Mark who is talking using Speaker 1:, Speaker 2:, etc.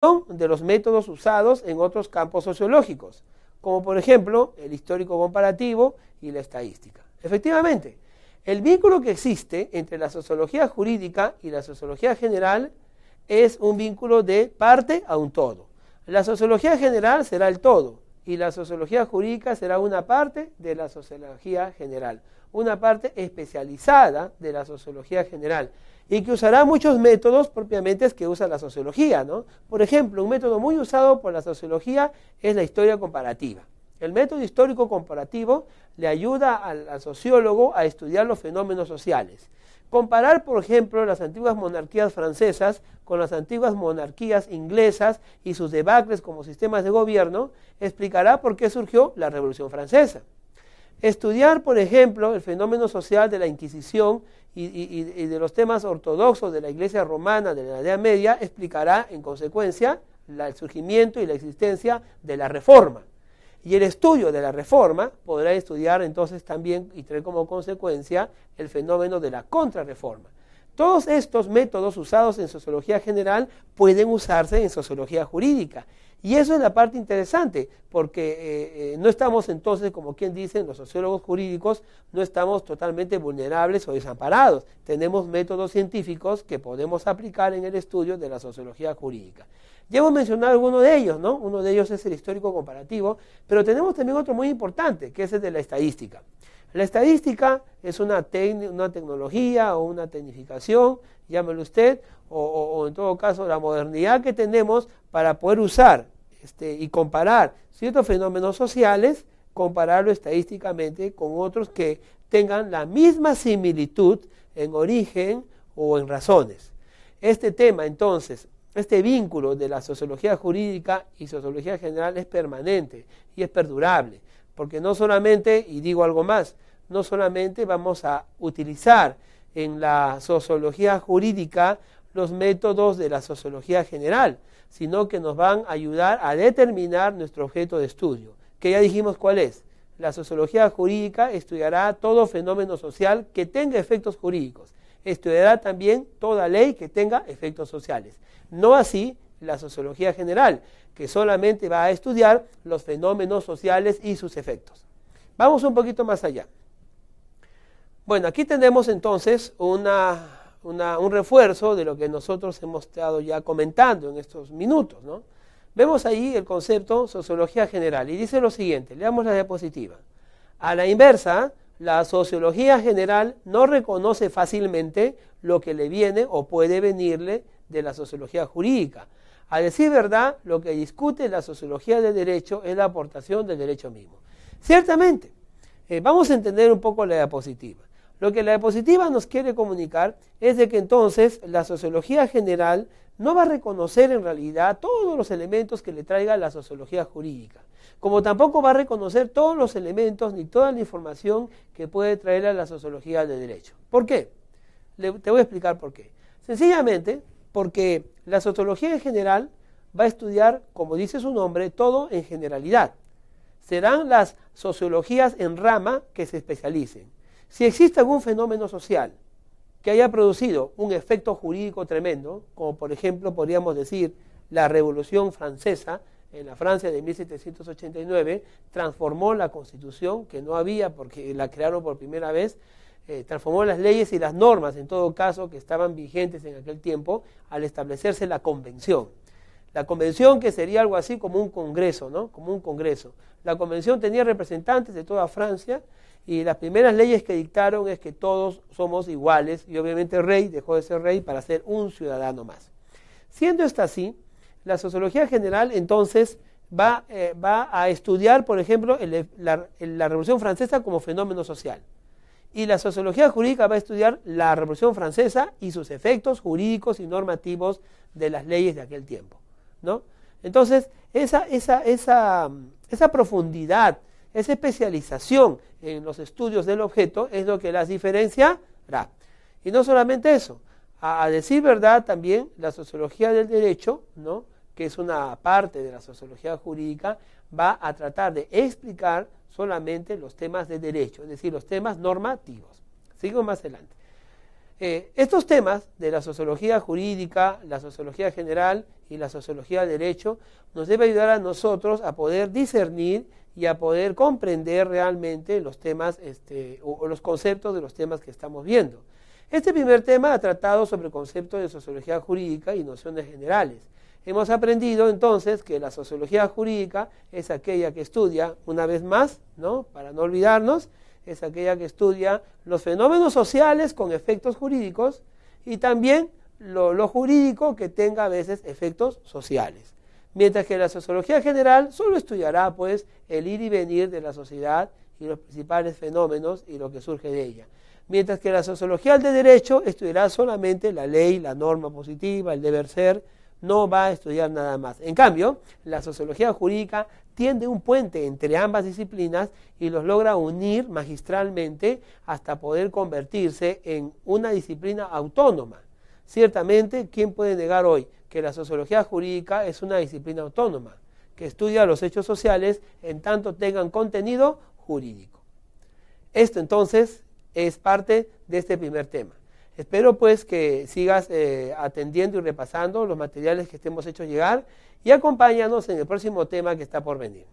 Speaker 1: de los métodos usados en otros campos sociológicos, como por ejemplo el histórico comparativo y la estadística. Efectivamente, el vínculo que existe entre la sociología jurídica y la sociología general es un vínculo de parte a un todo. La sociología general será el todo y la sociología jurídica será una parte de la sociología general, una parte especializada de la sociología general y que usará muchos métodos propiamente que usa la sociología, ¿no? Por ejemplo, un método muy usado por la sociología es la historia comparativa. El método histórico comparativo le ayuda al sociólogo a estudiar los fenómenos sociales. Comparar, por ejemplo, las antiguas monarquías francesas con las antiguas monarquías inglesas y sus debacles como sistemas de gobierno explicará por qué surgió la Revolución Francesa. Estudiar, por ejemplo, el fenómeno social de la Inquisición y de los temas ortodoxos de la Iglesia romana de la Edad Media explicará, en consecuencia, el surgimiento y la existencia de la Reforma. Y el estudio de la Reforma podrá estudiar entonces también y traer como consecuencia el fenómeno de la Contrarreforma. Todos estos métodos usados en sociología general pueden usarse en sociología jurídica. Y eso es la parte interesante, porque no estamos entonces, como quien dicen los sociólogos jurídicos, no estamos totalmente vulnerables o desamparados. Tenemos métodos científicos que podemos aplicar en el estudio de la sociología jurídica. Ya hemos mencionado algunos de ellos, ¿no? Uno de ellos es el histórico comparativo, pero tenemos también otro muy importante, que es el de la estadística. La estadística es una tecnología o una tecnificación, llámelo usted, o en todo caso la modernidad que tenemos para poder usar y comparar ciertos fenómenos sociales, compararlo estadísticamente con otros que tengan la misma similitud en origen o en razones. Este tema, entonces, este vínculo de la sociología jurídica y sociología general es permanente y es perdurable, porque no solamente, y digo algo más, no solamente vamos a utilizar en la sociología jurídica los métodos de la sociología general, sino que nos van a ayudar a determinar nuestro objeto de estudio, que ya dijimos cuál es. La sociología jurídica estudiará todo fenómeno social que tenga efectos jurídicos, estudiará también toda ley que tenga efectos sociales. No así la sociología general, que solamente va a estudiar los fenómenos sociales y sus efectos. Vamos un poquito más allá. Bueno, aquí tenemos entonces un refuerzo de lo que nosotros hemos estado ya comentando en estos minutos, ¿no? Vemos ahí el concepto sociología general y dice lo siguiente, leamos la diapositiva. A la inversa, la sociología general no reconoce fácilmente lo que le viene o puede venirle de la sociología jurídica. A decir verdad, lo que discute la sociología del derecho es la aportación del derecho mismo. Ciertamente, vamos a entender un poco la diapositiva. Lo que la diapositiva nos quiere comunicar es de que entonces la sociología general no va a reconocer en realidad todos los elementos que le traiga la sociología jurídica, como tampoco va a reconocer todos los elementos ni toda la información que puede traer a la sociología del derecho. ¿Por qué? Te voy a explicar por qué. Sencillamente porque la sociología en general va a estudiar, como dice su nombre, todo en generalidad. Serán las sociologías en rama que se especialicen. Si existe algún fenómeno social que haya producido un efecto jurídico tremendo, como por ejemplo podríamos decir la Revolución Francesa, en la Francia de 1789, transformó la Constitución, que no había porque la crearon por primera vez, transformó las leyes y las normas, en todo caso, que estaban vigentes en aquel tiempo, al establecerse la Convención. La Convención, que sería algo así como un congreso, ¿no? Como un congreso. La Convención tenía representantes de toda Francia y las primeras leyes que dictaron es que todos somos iguales y obviamente el rey dejó de ser rey para ser un ciudadano más. Siendo esto así, la sociología general entonces va a estudiar, por ejemplo, la Revolución Francesa como fenómeno social. Y la sociología jurídica va a estudiar la Revolución Francesa y sus efectos jurídicos y normativos de las leyes de aquel tiempo, ¿no? Entonces, esa profundidad, esa especialización en los estudios del objeto es lo que las diferenciará. Y no solamente eso, a decir verdad también la sociología del derecho, ¿no?, que es una parte de la sociología jurídica, va a tratar de explicar solamente los temas de derecho, es decir, los temas normativos. Sigo más adelante. Estos temas de la sociología jurídica, la sociología general y la sociología del derecho nos debe ayudar a nosotros a poder discernir y a poder comprender realmente los temas o los conceptos de los temas que estamos viendo. Este primer tema ha tratado sobre el concepto de sociología jurídica y nociones generales. Hemos aprendido entonces que la sociología jurídica es aquella que estudia, una vez más, ¿no?, para no olvidarnos, es aquella que estudia los fenómenos sociales con efectos jurídicos y también lo jurídico que tenga a veces efectos sociales. Mientras que la sociología general solo estudiará pues el ir y venir de la sociedad y los principales fenómenos y lo que surge de ella. Mientras que la sociología del derecho estudiará solamente la ley, la norma positiva, el deber ser, no va a estudiar nada más. En cambio, la sociología jurídica tiende un puente entre ambas disciplinas y los logra unir magistralmente hasta poder convertirse en una disciplina autónoma. Ciertamente, ¿quién puede negar hoy que la sociología jurídica es una disciplina autónoma, que estudia los hechos sociales en tanto tengan contenido jurídico? Esto entonces es parte de este primer tema. Espero pues que sigas atendiendo y repasando los materiales que te hemos hecho llegar y acompáñanos en el próximo tema que está por venir.